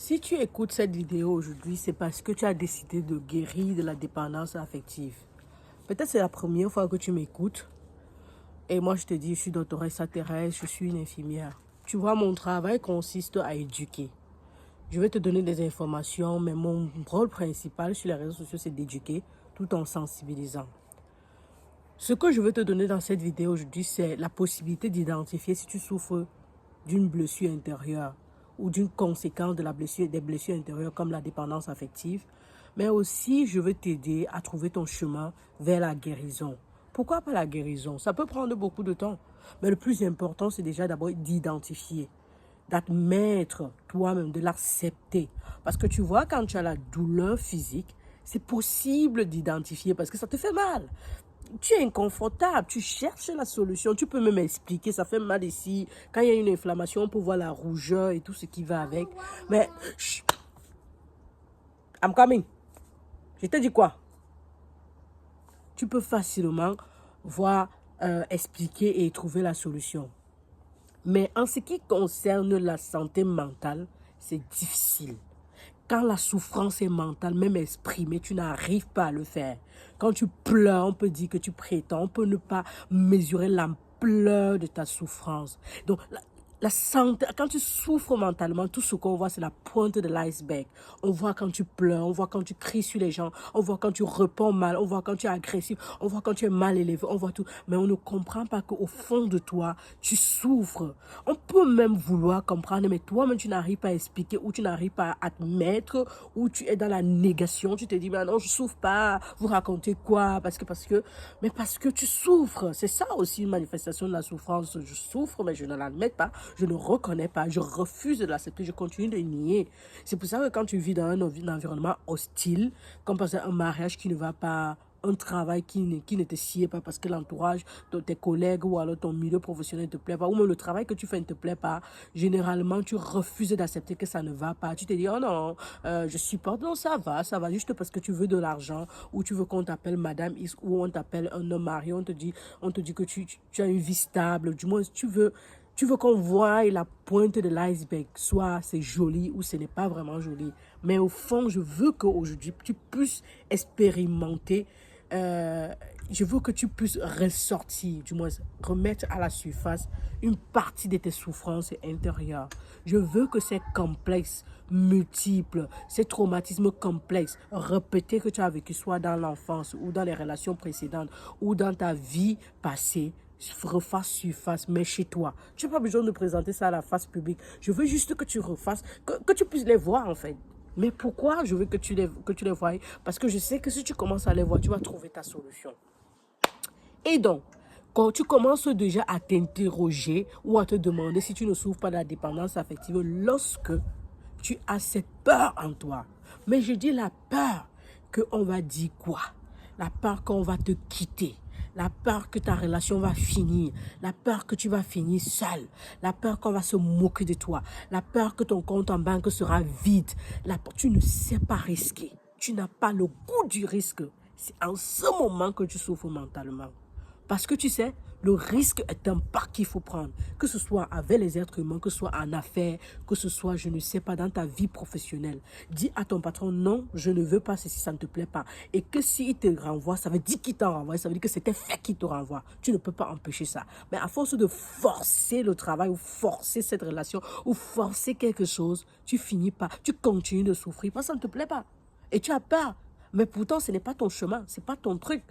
Si tu écoutes cette vidéo aujourd'hui, c'est parce que tu as décidé de guérir de la dépendance affective. Peut-être c'est la première fois que tu m'écoutes. Et moi, je te dis, je suis doctoresse Thérèse, je suis une infirmière. Tu vois, mon travail consiste à éduquer. Je vais te donner des informations, mais mon rôle principal sur les réseaux sociaux, c'est d'éduquer tout en sensibilisant. Ce que je veux te donner dans cette vidéo aujourd'hui, c'est la possibilité d'identifier si tu souffres d'une blessure intérieure ou d'une conséquence de la blessure, des blessures intérieures comme la dépendance affective. Mais aussi, je veux t'aider à trouver ton chemin vers la guérison. Pourquoi pas la guérison? Ça peut prendre beaucoup de temps. Mais le plus important, c'est déjà d'abord d'identifier, d'admettre toi-même, de l'accepter. Parce que tu vois, quand tu as la douleur physique, c'est possible d'identifier parce que ça te fait mal. Tu es inconfortable, tu cherches la solution, tu peux même expliquer, ça fait mal ici. Quand il y a une inflammation, on peut voir la rougeur et tout ce qui va avec. Mais, chut, I'm coming. Je te dis quoi? Tu peux facilement voir, expliquer et trouver la solution. Mais en ce qui concerne la santé mentale, c'est difficile. Quand la souffrance est mentale, même exprimée, tu n'arrives pas à le faire. Quand tu pleures, on peut dire que tu prétends, on peut ne pas mesurer l'ampleur de ta souffrance. Donc, la santé, quand tu souffres mentalement, tout ce qu'on voit, c'est la pointe de l'iceberg. On voit quand tu pleures, on voit quand tu cries sur les gens, on voit quand tu réponds mal, on voit quand tu es agressif, on voit quand tu es mal élevé, on voit tout. Mais on ne comprend pas qu'au fond de toi, tu souffres. On peut même vouloir comprendre, mais toi-même, tu n'arrives pas à expliquer ou tu n'arrives pas à admettre ou tu es dans la négation. Tu te dis, mais non, je ne souffre pas. Vous racontez quoi? Parce que tu souffres. C'est ça aussi une manifestation de la souffrance. Je souffre, mais je ne l'admets pas. Je ne reconnais pas, je refuse de l'accepter, je continue de nier. C'est pour ça que quand tu vis dans un environnement hostile, comme par exemple un mariage qui ne va pas, un travail qui ne te sied pas parce que l'entourage de tes collègues ou alors ton milieu professionnel ne te plaît pas, ou même le travail que tu fais ne te plaît pas, généralement tu refuses d'accepter que ça ne va pas. Tu te dis, oh non, je supporte, non, ça va, juste parce que tu veux de l'argent, ou tu veux qu'on t'appelle Madame X, ou on t'appelle un homme marié, on te dit que tu as une vie stable, du moins tu veux qu'on voie la pointe de l'iceberg, soit c'est joli ou ce n'est pas vraiment joli. Mais au fond, je veux qu'aujourd'hui, tu puisses expérimenter, je veux que tu puisses ressortir, du moins remettre à la surface une partie de tes souffrances intérieures. Je veux que ces complexes multiples, ces traumatismes complexes, répétés que tu as vécu soit dans l'enfance ou dans les relations précédentes ou dans ta vie passée, refasse surface, mais chez toi. Tu n'as pas besoin de présenter ça à la face publique. Je veux juste que tu refasses, que tu puisses les voir en fait. Mais pourquoi je veux que tu les voies? Parce que je sais que si tu commences à les voir, tu vas trouver ta solution. Et donc, quand tu commences déjà à t'interroger ou à te demander si tu ne souffres pas de la dépendance affective, lorsque tu as cette peur en toi. Mais je dis la peur qu'on va dire quoi? La peur qu'on va te quitter. La peur que ta relation va finir. La peur que tu vas finir seul. La peur qu'on va se moquer de toi. La peur que ton compte en banque sera vide. Tu ne sais pas risquer. Tu n'as pas le goût du risque. C'est en ce moment que tu souffres mentalement. Parce que tu sais, le risque est un pas qu'il faut prendre. Que ce soit avec les êtres humains, que ce soit en affaires, que ce soit, je ne sais pas, dans ta vie professionnelle. Dis à ton patron, non, je ne veux pas ceci, ça ne te plaît pas. Et que s'il te renvoie, ça veut dire qu'il t'en renvoie. Ça veut dire que c'était fait qu'il te renvoie. Tu ne peux pas empêcher ça. Mais à force de forcer le travail ou forcer cette relation ou forcer quelque chose, tu finis pas, tu continues de souffrir parce que ça ne te plaît pas. Et tu as peur. Mais pourtant, ce n'est pas ton chemin, ce n'est pas ton truc.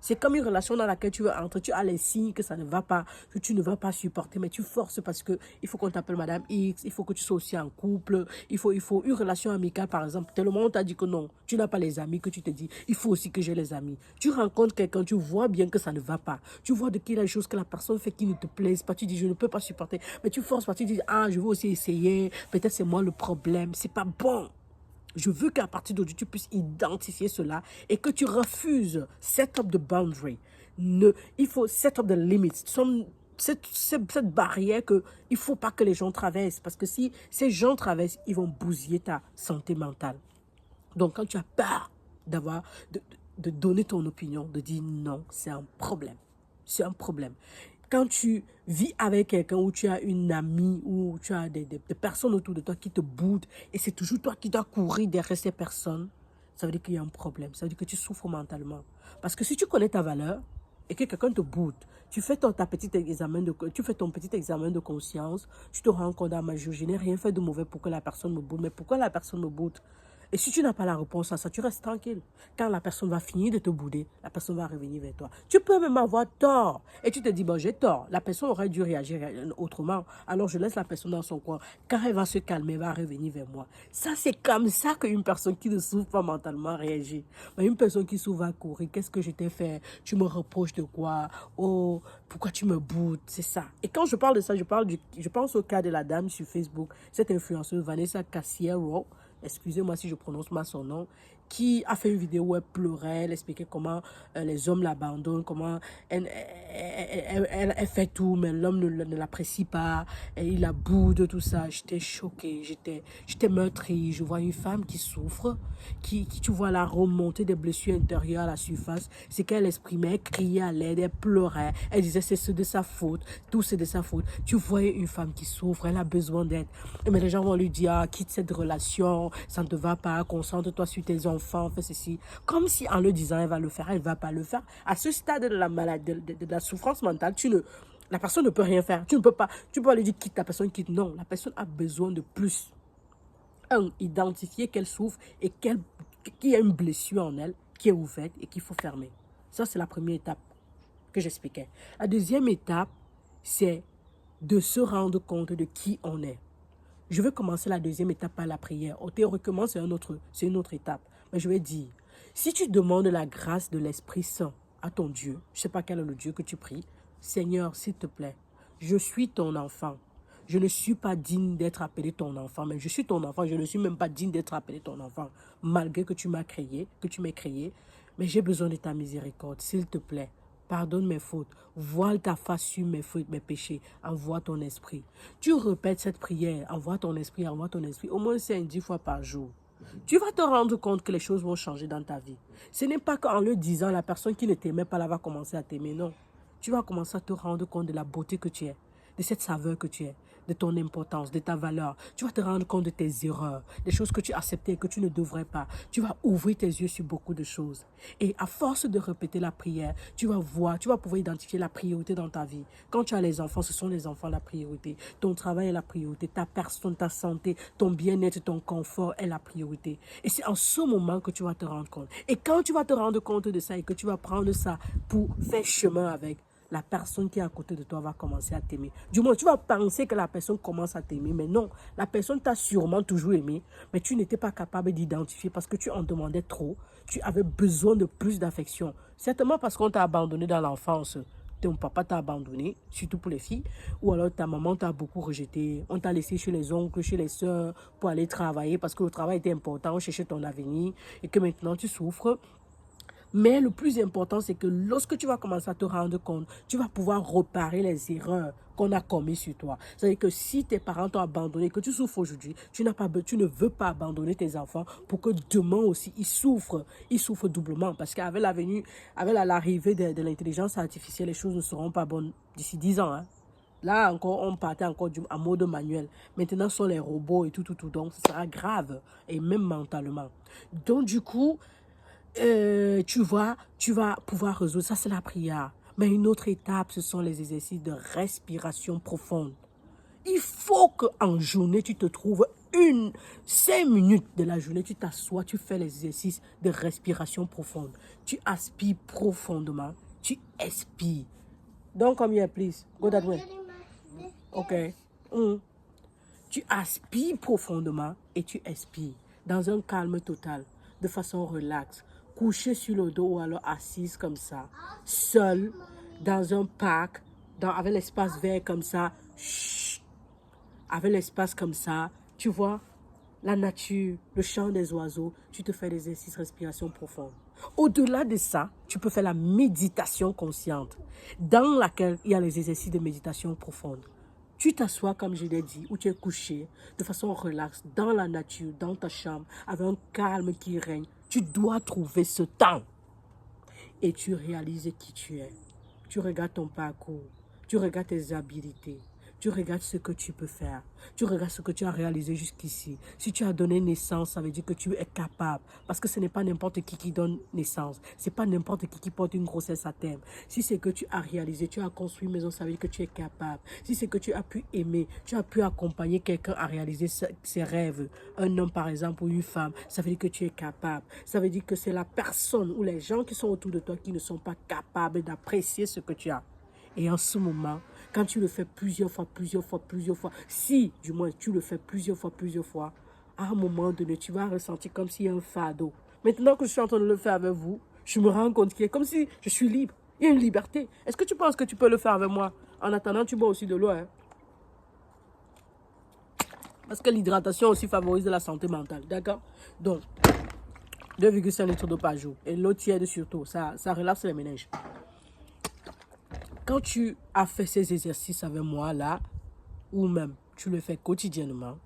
C'est comme une relation dans laquelle tu veux entrer, tu as les signes que ça ne va pas, que tu ne vas pas supporter, mais tu forces parce que il faut qu'on t'appelle Madame X, il faut que tu sois aussi en couple, il faut une relation amicale par exemple. Tellement on t'a dit que non, tu n'as pas les amis, que tu te dis, il faut aussi que j'ai les amis. Tu rencontres quelqu'un, tu vois bien que ça ne va pas. Tu vois de qui la chose que la personne fait qui ne te plaise pas, tu dis, je ne peux pas supporter, mais tu forces pas, tu dis, ah, je veux aussi essayer, peut-être c'est moi le problème, c'est pas bon. Je veux qu'à partir d'aujourd'hui, tu puisses identifier cela et que tu refuses set up the boundary. Il faut set up the limits. Cette barrière qu'il ne faut pas que les gens traversent. Parce que si ces gens traversent, ils vont bousiller ta santé mentale. Donc, quand tu as peur de donner ton opinion, de dire non, c'est un problème. C'est un problème. Quand tu vis avec quelqu'un où tu as une amie, où tu as des personnes autour de toi qui te boudent et c'est toujours toi qui dois courir derrière ces personnes, ça veut dire qu'il y a un problème. Ça veut dire que tu souffres mentalement. Parce que si tu connais ta valeur et que quelqu'un te boude, tu fais ton petit examen de conscience, tu te rends compte, ah, mais je n'ai rien fait de mauvais pour que la personne me boude. Mais pourquoi la personne me boude? Et si tu n'as pas la réponse à ça, tu restes tranquille. Quand la personne va finir de te bouder, la personne va revenir vers toi. Tu peux même avoir tort. Et tu te dis, bon, j'ai tort. La personne aurait dû réagir autrement. Alors je laisse la personne dans son coin. Quand elle va se calmer, elle va revenir vers moi. Ça, c'est comme ça qu'une personne qui ne souffre pas mentalement réagit. Mais une personne qui souffre va courir. Qu'est-ce que je t'ai fait? Tu me reproches de quoi? Oh, pourquoi tu me boudes? C'est ça. Et quand je parle de ça, je pense au cas de la dame sur Facebook, cette influenceuse Vanessa Cassiero. Excusez-moi si je prononce mal son nom, qui a fait une vidéo où elle pleurait, elle expliquait comment les hommes l'abandonnent, comment elle fait tout, mais l'homme ne l'apprécie pas, et il la boude, tout ça. J'étais choquée, j'étais meurtrie. Je vois une femme qui souffre, tu vois la remontée des blessures intérieures à la surface. C'est qu'elle exprimait, elle criait à l'aide, elle pleurait, elle disait c'est de sa faute, tout c'est de sa faute. Tu vois une femme qui souffre, elle a besoin d'aide. Mais les gens vont lui dire, ah, quitte cette relation, ça ne te va pas, concentre-toi sur tes enfants, fais ceci. Comme si en le disant, elle va le faire, elle ne va pas le faire. À ce stade de la maladie, de la souffrance mentale, la personne ne peut rien faire. Tu ne peux pas, tu peux lui dire quitte, la personne quitte. Non, la personne a besoin de plus. Identifier qu'elle souffre et qu'il y a une blessure en elle qui est ouverte et qu'il faut fermer. Ça, c'est la première étape que j'expliquais. La deuxième étape, c'est de se rendre compte de qui on est. Je vais commencer la deuxième étape par la prière. Théoriquement, c'est une autre étape. Mais je vais dire, si tu demandes la grâce de l'Esprit Saint à ton Dieu, je ne sais pas quel est le Dieu que tu pries, Seigneur, s'il te plaît, je suis ton enfant. Je ne suis pas digne d'être appelé ton enfant, mais je suis ton enfant. Je ne suis même pas digne d'être appelé ton enfant, malgré que tu m'as créé, mais j'ai besoin de ta miséricorde, s'il te plaît. Pardonne mes fautes. Voile ta face sur mes fautes, mes péchés. Envoie ton esprit. Tu répètes cette prière. Envoie ton esprit, au moins 5-10 fois par jour. Tu vas te rendre compte que les choses vont changer dans ta vie. Ce n'est pas qu'en le disant, la personne qui ne t'aimait pas là va commencer à t'aimer. Non. Tu vas commencer à te rendre compte de la beauté que tu es, de cette saveur que tu es, de ton importance, de ta valeur. Tu vas te rendre compte de tes erreurs, des choses que tu acceptais et que tu ne devrais pas. Tu vas ouvrir tes yeux sur beaucoup de choses. Et à force de répéter la prière, tu vas pouvoir identifier la priorité dans ta vie. Quand tu as les enfants, ce sont les enfants la priorité. Ton travail est la priorité. Ta personne, ta santé, ton bien-être, ton confort est la priorité. Et c'est en ce moment que tu vas te rendre compte. Et quand tu vas te rendre compte de ça et que tu vas prendre ça pour faire chemin avec, la personne qui est à côté de toi va commencer à t'aimer. Du moins, tu vas penser que la personne commence à t'aimer, mais non. La personne t'a sûrement toujours aimé, mais tu n'étais pas capable d'identifier parce que tu en demandais trop. Tu avais besoin de plus d'affection. Certainement parce qu'on t'a abandonné dans l'enfance. Ton papa t'a abandonné, surtout pour les filles, ou alors ta maman t'a beaucoup rejeté. On t'a laissé chez les oncles, chez les soeurs pour aller travailler parce que le travail était important, on cherchait ton avenir et que maintenant tu souffres. Mais le plus important, c'est que lorsque tu vas commencer à te rendre compte, tu vas pouvoir réparer les erreurs qu'on a commises sur toi. C'est-à-dire que si tes parents t'ont abandonné, que tu souffres aujourd'hui, tu ne veux pas abandonner tes enfants pour que demain aussi, ils souffrent doublement. Parce qu'avec l'arrivée de l'intelligence artificielle, les choses ne seront pas bonnes d'ici 10 ans. Hein. Là encore, on partait encore en mode manuel. Maintenant, ce sont les robots et tout. Donc, ce sera grave, et même mentalement. Donc, du coup, tu vas pouvoir résoudre. Ça, c'est la prière. Mais une autre étape, ce sont les exercices de respiration profonde. Il faut qu'en journée, tu te trouves 5 minutes de la journée, tu t'assois, tu fais les exercices de respiration profonde. Tu aspires profondément, tu expires. Don't come here, please. Go that way. Ok. Tu aspires profondément et tu expires dans un calme total, de façon relaxe. Couché sur le dos ou alors assise comme ça, seul, dans un parc, avec l'espace vert comme ça, avec l'espace comme ça, tu vois, la nature, le chant des oiseaux, tu te fais des exercices de respiration profonde. Au-delà de ça, tu peux faire la méditation consciente, dans laquelle il y a les exercices de méditation profonde. Tu t'assois, comme je l'ai dit, où tu es couché, de façon relaxe, dans la nature, dans ta chambre, avec un calme qui règne. Tu dois trouver ce temps. Et tu réalises qui tu es. Tu regardes ton parcours. Tu regardes tes habilités. Tu regardes ce que tu peux faire. Tu regardes ce que tu as réalisé jusqu'ici. Si tu as donné naissance, ça veut dire que tu es capable. Parce que ce n'est pas n'importe qui donne naissance. Ce n'est pas n'importe qui porte une grossesse à terme. Si c'est que tu as réalisé, tu as construit une maison, ça veut dire que tu es capable. Si c'est que tu as pu aimer, tu as pu accompagner quelqu'un à réaliser ses rêves. Un homme, par exemple, ou une femme, ça veut dire que tu es capable. Ça veut dire que c'est la personne ou les gens qui sont autour de toi qui ne sont pas capables d'apprécier ce que tu as. Et en ce moment, quand tu le fais plusieurs fois, si du moins tu le fais plusieurs fois, à un moment donné, tu vas ressentir comme s'il y a un fardeau. Maintenant que je suis en train de le faire avec vous, je me rends compte qu'il est comme si je suis libre. Il y a une liberté. Est-ce que tu penses que tu peux le faire avec moi? En attendant, tu bois aussi de l'eau. Hein? Parce que l'hydratation aussi favorise la santé mentale. D'accord? Donc, 2,5 litres d'eau par jour. Et l'eau tiède surtout. Ça relaxe les méninges. Quand tu as fait ces exercices avec moi là, ou même tu le fais quotidiennement,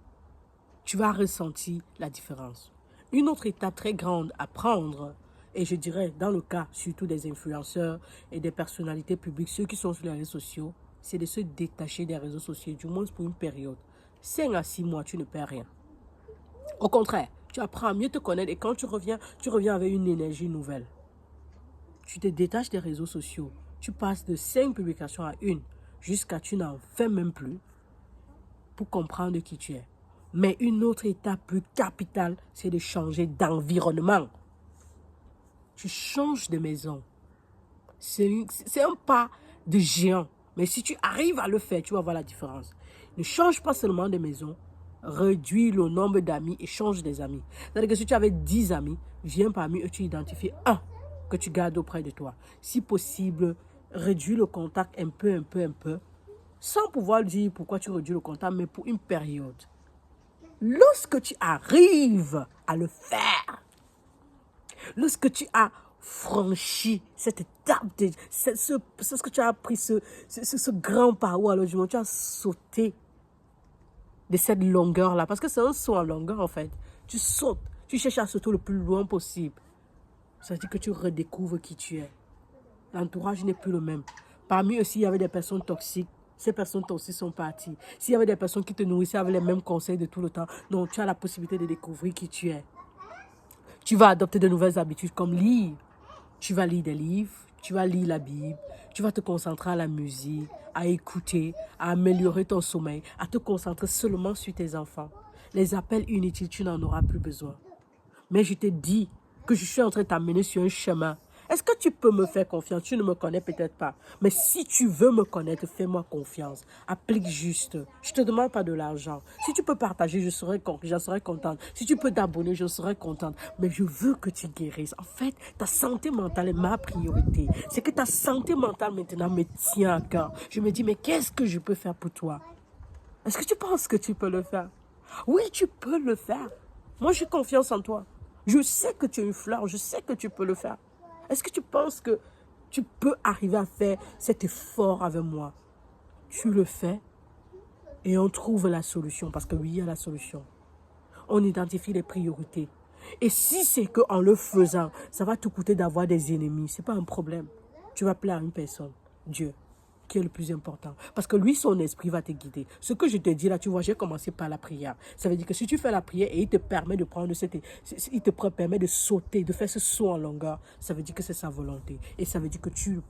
tu vas ressentir la différence. Une autre étape très grande à prendre, et je dirais dans le cas surtout des influenceurs et des personnalités publiques, ceux qui sont sur les réseaux sociaux, c'est de se détacher des réseaux sociaux, du moins pour une période. 5 à 6 mois, tu ne perds rien. Au contraire, tu apprends à mieux te connaître et quand tu reviens avec une énergie nouvelle. Tu te détaches des réseaux sociaux. Tu passes de 5 publications à 1 jusqu'à tu n'en fais même plus pour comprendre qui tu es. Mais une autre étape plus capitale, c'est de changer d'environnement. Tu changes de maison. C'est un pas de géant. Mais si tu arrives à le faire, tu vas voir la différence. Ne change pas seulement de maison, réduis le nombre d'amis et change des amis. C'est-à-dire que si tu avais 10 amis, viens parmi eux, tu identifies un que tu gardes auprès de toi. Si possible, réduis le contact un peu, sans pouvoir dire pourquoi tu réduis le contact, mais pour une période. Lorsque tu arrives à le faire, lorsque tu as franchi cette étape, ce que tu as pris, ce grand pas où alors tu as sauté de cette longueur-là, parce que c'est un saut en longueur en fait. Tu sautes, tu cherches à sauter le plus loin possible. Ça veut dire que tu redécouvres qui tu es. L'entourage n'est plus le même. Parmi eux, s'il y avait des personnes toxiques, ces personnes toxiques sont parties. S'il y avait des personnes qui te nourrissaient avec les mêmes conseils de tout le temps, non, tu as la possibilité de découvrir qui tu es. Tu vas adopter de nouvelles habitudes comme lire. Tu vas lire des livres, tu vas lire la Bible, tu vas te concentrer à la musique, à écouter, à améliorer ton sommeil, à te concentrer seulement sur tes enfants. Les appels inutiles, tu n'en auras plus besoin. Mais je te dis que je suis en train de t'amener sur un chemin. Est-ce que tu peux me faire confiance? Tu ne me connais peut-être pas. Mais si tu veux me connaître, fais-moi confiance. Applique juste. Je ne te demande pas de l'argent. Si tu peux partager, j'en serai contente. Si tu peux t'abonner, je serai contente. Mais je veux que tu guérisses. En fait, ta santé mentale est ma priorité. C'est que ta santé mentale maintenant me tient à cœur. Je me dis, mais qu'est-ce que je peux faire pour toi? Est-ce que tu penses que tu peux le faire? Oui, tu peux le faire. Moi, j'ai confiance en toi. Je sais que tu es une fleur. Je sais que tu peux le faire. Est-ce que tu penses que tu peux arriver à faire cet effort avec moi? Tu le fais et on trouve la solution. Parce que oui, il y a la solution. On identifie les priorités. Et si c'est qu'en le faisant, ça va te coûter d'avoir des ennemis, ce n'est pas un problème. Tu vas plaire à une personne, Dieu, qui est le plus important. Parce que lui, son esprit va te guider. Ce que je te dis là, tu vois, j'ai commencé par la prière. Ça veut dire que si tu fais la prière et il te permet de prendre il te permet de sauter, de faire ce saut en longueur, ça veut dire que c'est sa volonté. Et ça veut dire que tu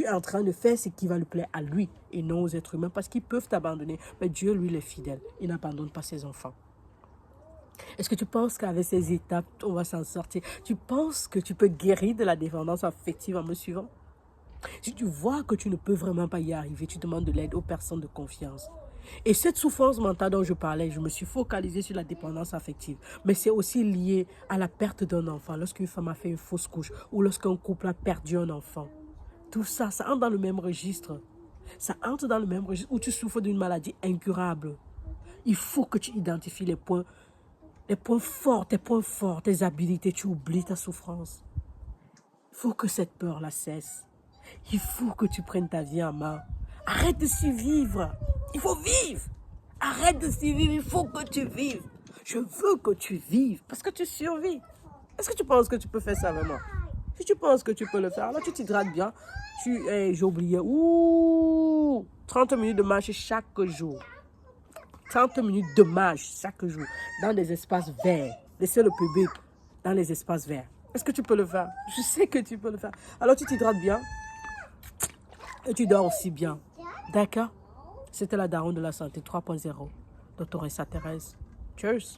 es en train de faire ce qui va lui plaire à lui et non aux êtres humains parce qu'ils peuvent t'abandonner. Mais Dieu, lui, il est fidèle. Il n'abandonne pas ses enfants. Est-ce que tu penses qu'avec ces étapes, on va s'en sortir? Tu penses que tu peux guérir de la dépendance affective en me suivant? Si tu vois que tu ne peux vraiment pas y arriver, tu demandes de l'aide aux personnes de confiance. Et cette souffrance mentale dont je parlais, je me suis focalisée sur la dépendance affective. Mais c'est aussi lié à la perte d'un enfant. Lorsqu'une femme a fait une fausse couche ou lorsqu'un couple a perdu un enfant. Tout ça, ça entre dans le même registre. Ça entre dans le même registre où tu souffres d'une maladie incurable. Il faut que tu identifies les points forts, tes habilités. Tu oublies ta souffrance. Il faut que cette peur-là cesse. Il faut que tu prennes ta vie en main. Arrête de survivre. Il faut vivre. Arrête de survivre. Il faut que tu vives. Je veux que tu vives parce que tu survis. Est-ce que tu penses que tu peux faire ça avec moi? Si tu penses que tu peux le faire, alors tu t'hydrates bien. J'ai oublié. Ouh, 30 minutes de marche chaque jour. 30 minutes de marche chaque jour dans des espaces verts. Laissez le public dans les espaces verts. Est-ce que tu peux le faire? Je sais que tu peux le faire. Alors tu t'hydrates bien et tu dors aussi bien. D'accord? C'était la daronne de la santé 3.0. Doctoressa Thérèse. Cheers!